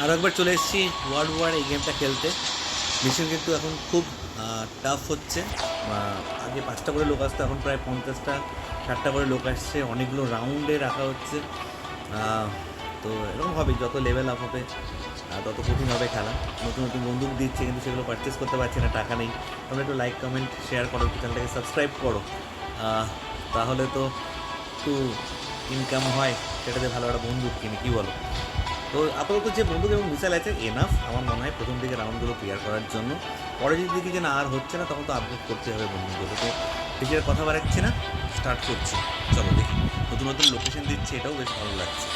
আরও একবার চলে এসেছি ওয়ার্ল্ড ওয়ার এই গেমটা খেলতে। মিশন কিন্তু এখন খুব টাফ হচ্ছে। আগে 5টা করে লোক আসতো, এখন প্রায় 50টা 60টা করে লোক আসছে। অনেকগুলো রাউন্ডে রাখা হচ্ছে। তো এরকম হবে, যত লেভেল আপ হবে তত কঠিন হবে খেলা। নতুন নতুন বন্দুক দিচ্ছে, কিন্তু সেগুলো পারচেস করতে পারছি না, টাকা নেই। তোমরা একটু লাইক কমেন্ট শেয়ার করো, চ্যানেলটাকে সাবস্ক্রাইব করো, তাহলে তো একটু ইনকাম হয়, সেটাতে ভালো একটা বন্দুক কিনি, কী বলো? তো আপাতত যে বন্দুক এবং মিসাইল আছে এনাফ আমার মনে হয় প্রথম দিকে রাউন্ডগুলো ক্লিয়ার করার জন্য। পরে যদি দেখি যে না আর হচ্ছে না, তখন তো আপগ্রেড করতে হবে বন্দুকগুলো। তো বেশি আর কথা বাড়াচ্ছি না, স্টার্ট করছি। চলো দেখি, নতুন নতুন লোকেশন দিচ্ছে, এটাও বেশ ভালো লাগছে।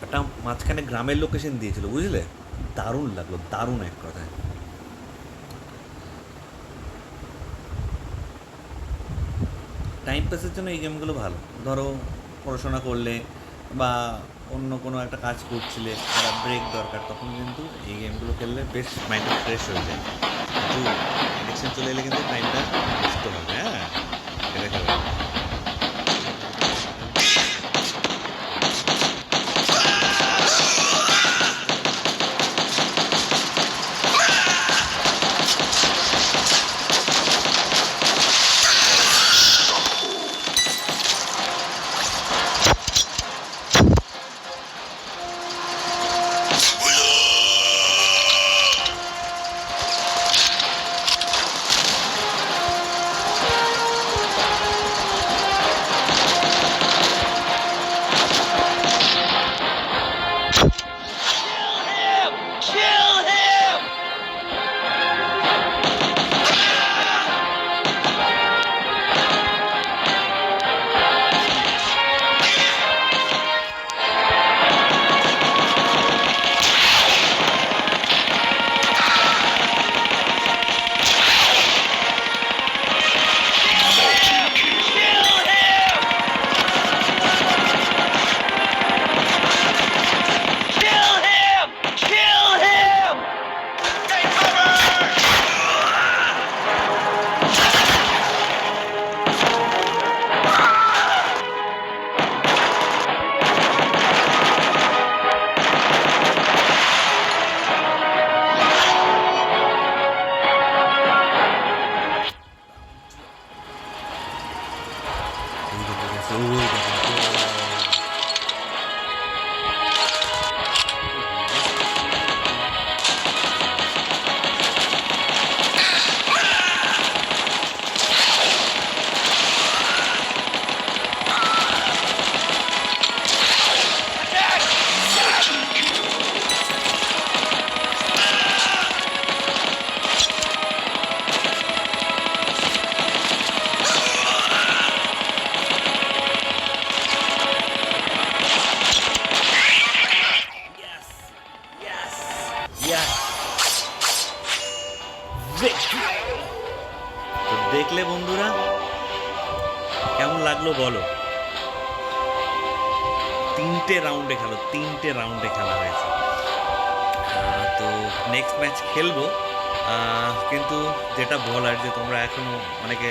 একটা মাঝখানে গ্রামের লোকেশন দিয়েছিল, বুঝলে? দারুণ লাগলো, দারুণ এক কথায়। টাইম পাসের জন্য এই গেমগুলো ভালো। ধরো পড়াশোনা করলে বা অন্য কোনো একটা কাজ করছিলে আর ব্রেক দরকার, তখন কিন্তু এই গেমগুলো খেললে বেশ মাইন্ডটা ফ্রেশ হয়ে যায়। কিন্তু অ্যাডিকশন চলে এলে কিন্তু টাইমটা নষ্ট হবে। হ্যাঁ, এটা খেলো। তো দেখলে বন্ধুরা, কেমন লাগলো বলো? 3টে রাউন্ডে খেলা হয়েছে। তো নেক্সট ম্যাচ খেলবো। কিন্তু যেটা বলার, যে তোমরা এখনও অনেকে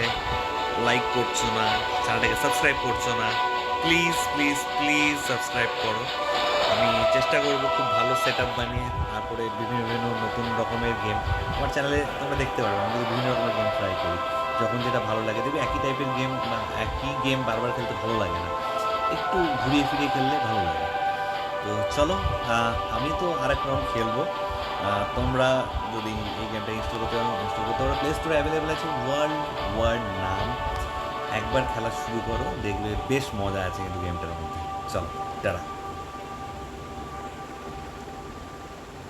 লাইক করছো না, চ্যানেলটাকে সাবস্ক্রাইব করছো না, প্লিজ প্লিজ প্লিজ সাবস্ক্রাইব করো। আমি চেষ্টা করবো খুব ভালো সেট আপ বানিয়ে, তারপরে বিভিন্ন বিভিন্ন নতুন রকমের গেম আমার চ্যানেলে তোমরা দেখতে পারবে। আমি বিভিন্ন রকমের গেম ট্রাই করি, যখন যেটা ভালো লাগে। দেখবি একই টাইপের গেম বা একই গেম বারবার খেলতে ভালো লাগে না, একটু ঘুরিয়ে ফিরিয়ে খেললে ভালো লাগে। তো চলো, আমি তো আরেক রাউন্ড খেলবো। তোমরা যদি এই গেমটা ইনস্টল করতে পারো, প্লে স্টোরে অ্যাভেলেবেল আছে, ওয়ার্ল্ড ওয়ার নাম। একবার খেলা শুরু করো, দেখবে বেশ মজা আছে কিন্তু গেমটার মধ্যে। চলো, টাটা।